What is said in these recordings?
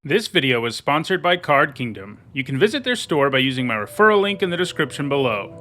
This video is sponsored by Card Kingdom. You can visit their store by using my referral link in the description below.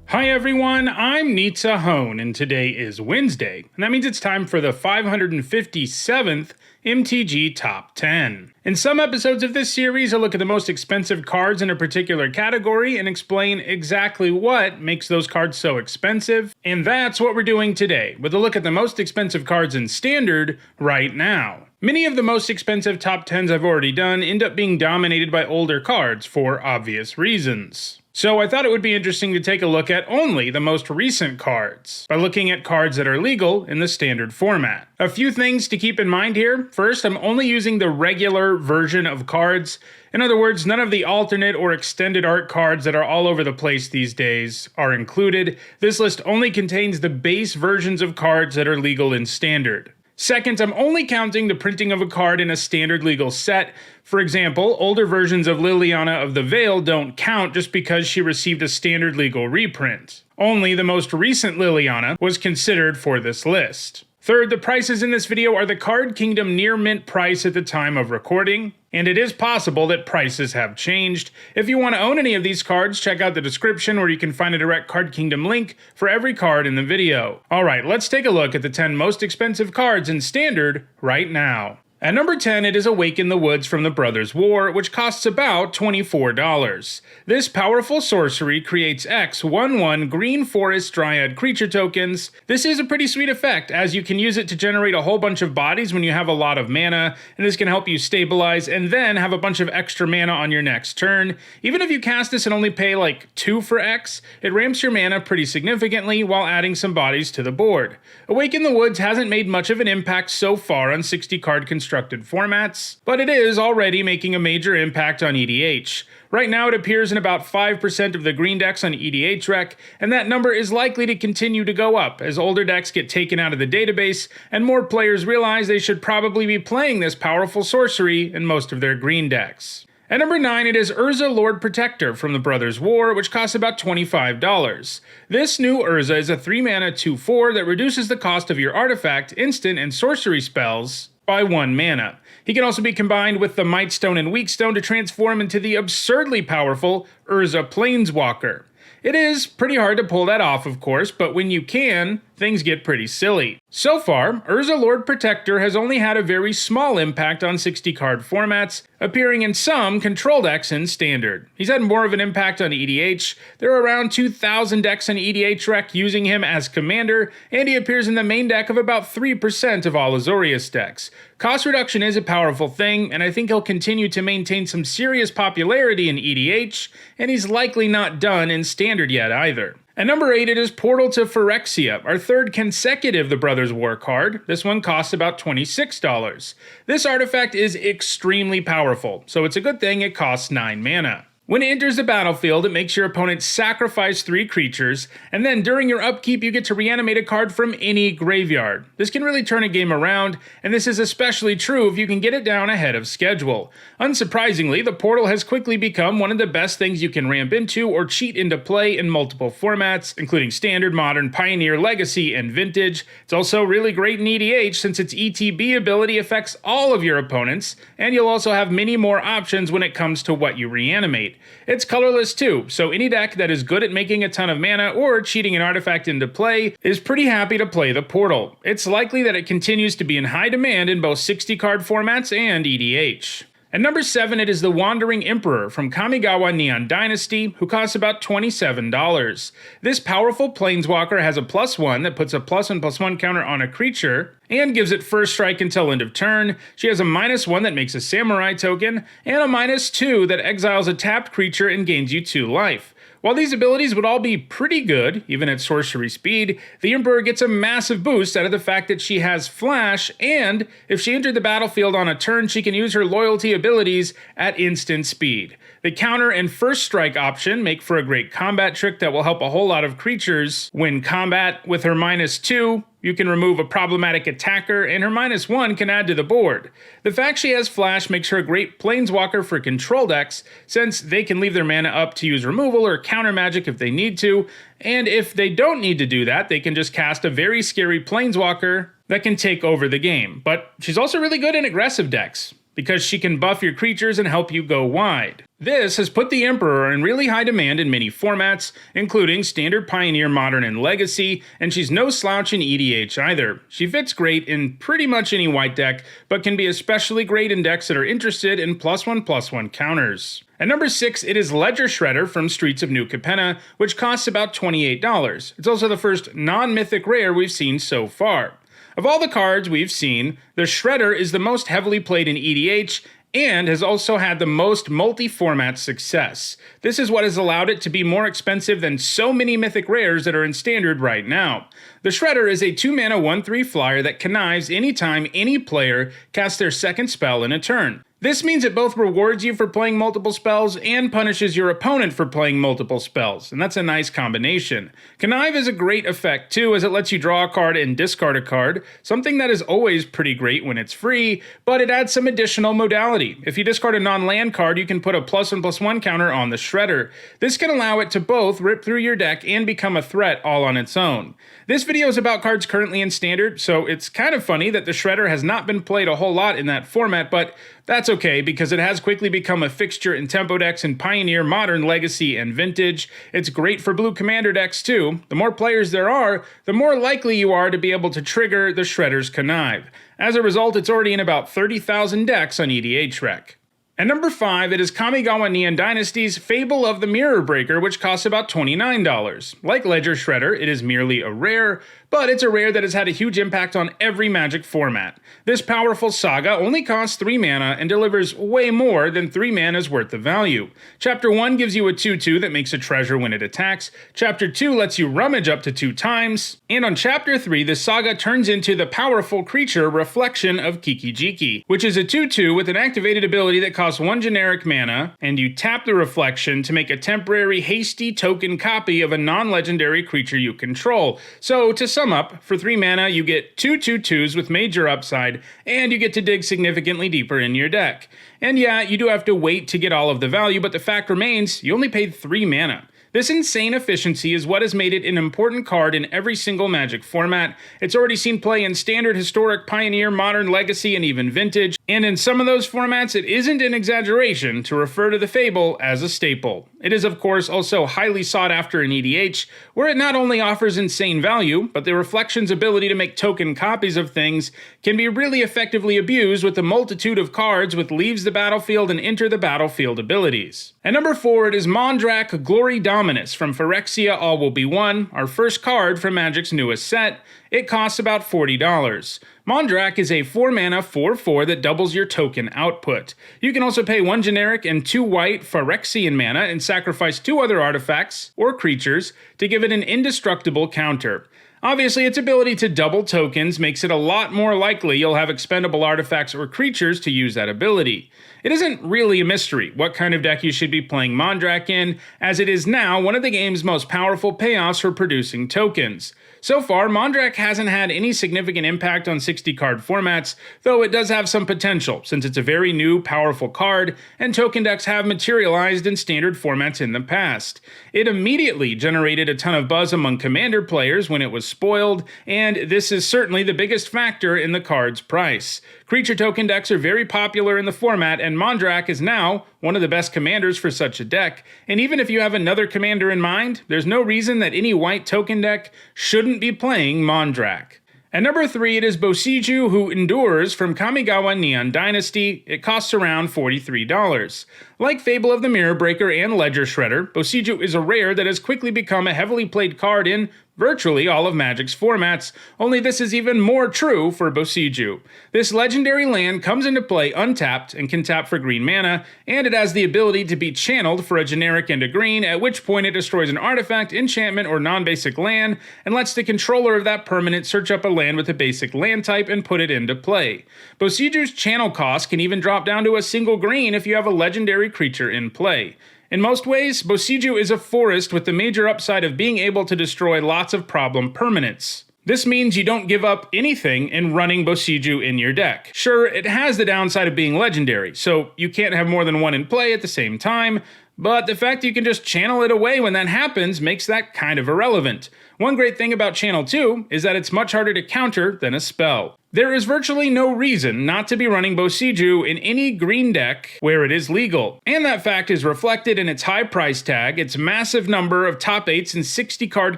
Hi everyone, I'm Nitsa Hone, and today is Wednesday, and that means it's time for the 557th MTG Top 10. In some episodes of this series, I'll look at the most expensive cards in a particular category and explain exactly what makes those cards so expensive, and that's what we're doing today, with a look at the most expensive cards in Standard right now. Many of the most expensive top 10s I've already done end up being dominated by older cards for obvious reasons. So I thought it would be interesting to take a look at only the most recent cards, by looking at cards that are legal in the Standard format. A few things to keep in mind here. First, I'm only using the regular version of cards. In other words, none of the alternate or extended art cards that are all over the place these days are included. This list only contains the base versions of cards that are legal in Standard. Second, I'm only counting the printing of a card in a standard legal set. For example, older versions of Liliana of the Veil don't count just because she received a standard legal reprint. Only the most recent Liliana was considered for this list. Third, the prices in this video are the Card Kingdom near mint price at the time of recording, and it is possible that prices have changed. If you want to own any of these cards, check out the description where you can find a direct Card Kingdom link for every card in the video. Alright, let's take a look at the 10 most expensive cards in Standard right now. At number 10, it is Awaken the Woods from the Brothers' War, which costs about $24. This powerful sorcery creates X 1/1 Green Forest Dryad creature tokens. This is a pretty sweet effect, as you can use it to generate a whole bunch of bodies when you have a lot of mana, and this can help you stabilize and then have a bunch of extra mana on your next turn. Even if you cast this and only pay like 2 for X, it ramps your mana pretty significantly while adding some bodies to the board. Awaken the Woods hasn't made much of an impact so far on 60-card constructed formats, but it is already making a major impact on EDH. Right now it appears in about 5% of the green decks on EDH Rec, and that number is likely to continue to go up as older decks get taken out of the database and more players realize they should probably be playing this powerful sorcery in most of their green decks. At number 9, it is Urza Lord Protector from the Brothers' War, which costs about $25. This new Urza is a 3-mana 2/4 that reduces the cost of your artifact, instant, and sorcery spells by 1 mana. He can also be combined with the Mightstone and Weakstone to transform into the absurdly powerful Urza Planeswalker. It is pretty hard to pull that off, of course, but when you can, things get pretty silly. So far, Urza Lord Protector has only had a very small impact on 60-card formats, appearing in some control decks in Standard. He's had more of an impact on EDH. There are around 2,000 decks in EDH Rec using him as commander, and he appears in the main deck of about 3% of all Azorius decks. Cost reduction is a powerful thing, and I think he'll continue to maintain some serious popularity in EDH, and he's likely not done in Standard yet either. At number 8, it is Portal to Phyrexia, our third consecutive The Brothers' War card. This one costs about $26. This artifact is extremely powerful, so it's a good thing it costs 9 mana. When it enters the battlefield, it makes your opponent sacrifice 3 creatures, and then during your upkeep you get to reanimate a card from any graveyard. This can really turn a game around, and this is especially true if you can get it down ahead of schedule. Unsurprisingly, the Portal has quickly become one of the best things you can ramp into or cheat into play in multiple formats, including Standard, Modern, Pioneer, Legacy, and Vintage. It's also really great in EDH since its ETB ability affects all of your opponents, and you'll also have many more options when it comes to what you reanimate. It's colorless too, so any deck that is good at making a ton of mana or cheating an artifact into play is pretty happy to play the Portal. It's likely that it continues to be in high demand in both 60-card formats and EDH. At number 7, it is the Wandering Emperor from Kamigawa Neon Dynasty, who costs about $27. This powerful planeswalker has a +1 that puts a +1/+1 counter on a creature, and gives it first strike until end of turn. She has a -1 that makes a samurai token, and a -2 that exiles a tapped creature and gains you 2 life. While these abilities would all be pretty good, even at sorcery speed, the Emperor gets a massive boost out of the fact that she has Flash, and if she entered the battlefield on a turn, she can use her loyalty abilities at instant speed. The counter and first strike option make for a great combat trick that will help a whole lot of creatures win combat. With her -2, you can remove a problematic attacker, and her -1 can add to the board. The fact she has flash makes her a great planeswalker for control decks, since they can leave their mana up to use removal or counter magic if they need to, and if they don't need to do that, they can just cast a very scary planeswalker that can take over the game. But she's also really good in aggressive decks, because she can buff your creatures and help you go wide. This has put the Emperor in really high demand in many formats, including Standard, Pioneer, Modern, and Legacy, and she's no slouch in EDH either. She fits great in pretty much any white deck, but can be especially great in decks that are interested in +1/+1 counters. At number 6, it is Ledger Shredder from Streets of New Capenna, which costs about $28. It's also the first non-mythic rare we've seen so far. Of all the cards we've seen, the Shredder is the most heavily played in EDH and has also had the most multi-format success. This is what has allowed it to be more expensive than so many mythic rares that are in Standard right now. The Shredder is a 2-mana 1/3 flyer that connives anytime any player casts their second spell in a turn. This means it both rewards you for playing multiple spells and punishes your opponent for playing multiple spells, and that's a nice combination. Connive is a great effect too, as it lets you draw a card and discard a card, something that is always pretty great when it's free, but it adds some additional modality. If you discard a non-land card, you can put a +1/+1 counter on the Shredder. This can allow it to both rip through your deck and become a threat all on its own. This video is about cards currently in Standard, so it's kind of funny that the Shredder has not been played a whole lot in that format, but that's okay, because it has quickly become a fixture in tempo decks in Pioneer, Modern, Legacy, and Vintage. It's great for blue commander decks too. The more players there are, the more likely you are to be able to trigger the Shredder's Connive. As a result, it's already in about 30,000 decks on EDH Rec. At number 5, it is Kamigawa Neon Dynasty's Fable of the Mirror Breaker, which costs about $29. Like Ledger Shredder, it is merely a rare, but it's a rare that has had a huge impact on every Magic format. This powerful saga only costs 3 mana and delivers way more than 3 mana's worth of value. Chapter 1 gives you a 2/2 that makes a treasure when it attacks, Chapter 2 lets you rummage up to 2 times, and on Chapter 3 the saga turns into the powerful creature Reflection of Kiki-Jiki, which is a 2/2 with an activated ability that costs 1 generic mana, and you tap the Reflection to make a temporary hasty token copy of a non-legendary creature you control. So to sum up, for 3 mana you get 2 2/2s with major upside, and you get to dig significantly deeper in your deck. And yeah, you do have to wait to get all of the value, but the fact remains, you only paid 3 mana. This insane efficiency is what has made it an important card in every single Magic format. It's already seen play in Standard, Historic, Pioneer, Modern, Legacy, and even Vintage, and in some of those formats it isn't an exaggeration to refer to the Fable as a staple. It is of course also highly sought after in EDH, where it not only offers insane value, but the Reflection's ability to make token copies of things can be really effectively abused with the multitude of cards with Leaves the Battlefield and Enter the Battlefield abilities. At number 4, it is Mondrak Glory Dominus from Phyrexia All Will Be One, our first card from Magic's newest set. It costs about $40. Mondrak is a 4-mana 4/4 that doubles your token output. You can also pay 1 generic and 2 white Phyrexian mana and sacrifice 2 other artifacts or creatures to give it an indestructible counter. Obviously, its ability to double tokens makes it a lot more likely you'll have expendable artifacts or creatures to use that ability. It isn't really a mystery what kind of deck you should be playing Mondrak in, as it is now one of the game's most powerful payoffs for producing tokens. So far, Mondrak hasn't had any significant impact on 60-card formats, though it does have some potential, since it's a very new, powerful card, and token decks have materialized in Standard formats in the past. It immediately generated a ton of buzz among Commander players when it was spoiled, and this is certainly the biggest factor in the card's price. Creature token decks are very popular in the format, and Mondrak is now one of the best commanders for such a deck, and even if you have another commander in mind, there's no reason that any white token deck shouldn't be playing Mondrak. At number 3, it is Bocijou Who Endures from Kamigawa Neon Dynasty. It costs around $43. Like Fable of the Mirror Breaker and Ledger Shredder, Bocijou is a rare that has quickly become a heavily played card in virtually all of Magic's formats, only this is even more true for bocijou. This legendary land comes into play untapped and can tap for green mana, and it has the ability to be channeled for a generic and a green, at which point it destroys an artifact, enchantment, or non-basic land, and lets the controller of that permanent search up a land with a basic land type and put it into play. Bocijou's channel cost can even drop down to a single green if you have a legendary creature in play. In most ways, bocijou is a forest with the major upside of being able to destroy lots of problem permanents. This means you don't give up anything in running bocijou in your deck. Sure, it has the downside of being legendary, so you can't have more than one in play at the same time, but the fact you can just channel it away when that happens makes that kind of irrelevant. One great thing about Channel 2 is that it's much harder to counter than a spell. There is virtually no reason not to be running bocijou in any green deck where it is legal, and that fact is reflected in its high price tag, its massive number of top 8s and 60 card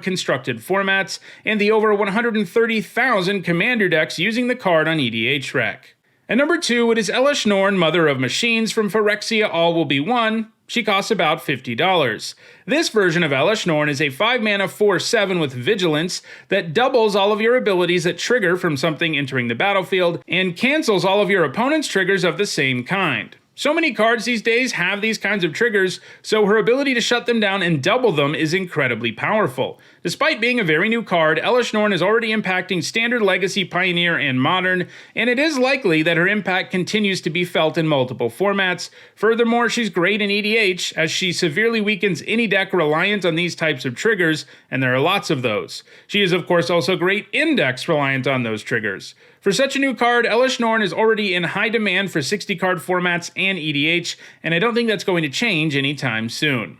constructed formats, and the over 130,000 commander decks using the card on EDH Rec. At number 2, it is Elesh Norn, Mother of Machines from Phyrexia All Will Be One. She costs about $50. This version of Elesh Norn is a 5-mana 4/7 with Vigilance that doubles all of your abilities that trigger from something entering the battlefield and cancels all of your opponent's triggers of the same kind. So many cards these days have these kinds of triggers, so her ability to shut them down and double them is incredibly powerful. Despite being a very new card, Elesh Norn is already impacting Standard, Legacy, Pioneer, and Modern, and it is likely that her impact continues to be felt in multiple formats. Furthermore, she's great in EDH, as she severely weakens any deck reliant on these types of triggers, and there are lots of those. She is of course also great in decks reliant on those triggers. For such a new card, Elesh Norn is already in high demand for 60 card formats and EDH, and I don't think that's going to change anytime soon.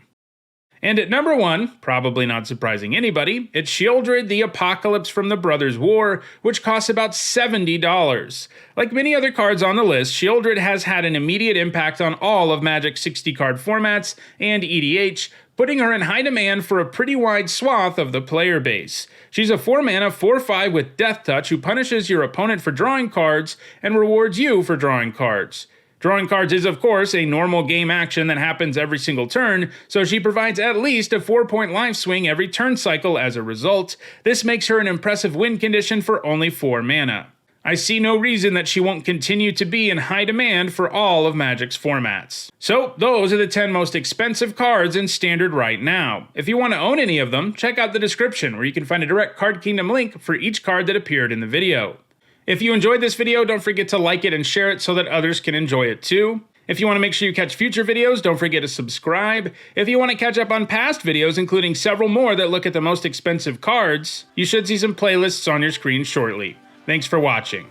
And at number 1, probably not surprising anybody, it's Sheoldred the Apocalypse from the Brothers' War, which costs about $70. Like many other cards on the list, Sheoldred has had an immediate impact on all of Magic's 60 card formats and EDH, putting her in high demand for a pretty wide swath of the player base. She's a 4-mana 4/5 with Death Touch who punishes your opponent for drawing cards and rewards you for drawing cards. Drawing cards is, of course, a normal game action that happens every single turn, so she provides at least a 4-point life swing every turn cycle as a result. This makes her an impressive win condition for only 4 mana. I see no reason that she won't continue to be in high demand for all of Magic's formats. So, those are the 10 most expensive cards in Standard right now. If you want to own any of them, check out the description where you can find a direct Card Kingdom link for each card that appeared in the video. If you enjoyed this video, don't forget to like it and share it so that others can enjoy it too. If you want to make sure you catch future videos, don't forget to subscribe. If you want to catch up on past videos, including several more that look at the most expensive cards, you should see some playlists on your screen shortly. Thanks for watching.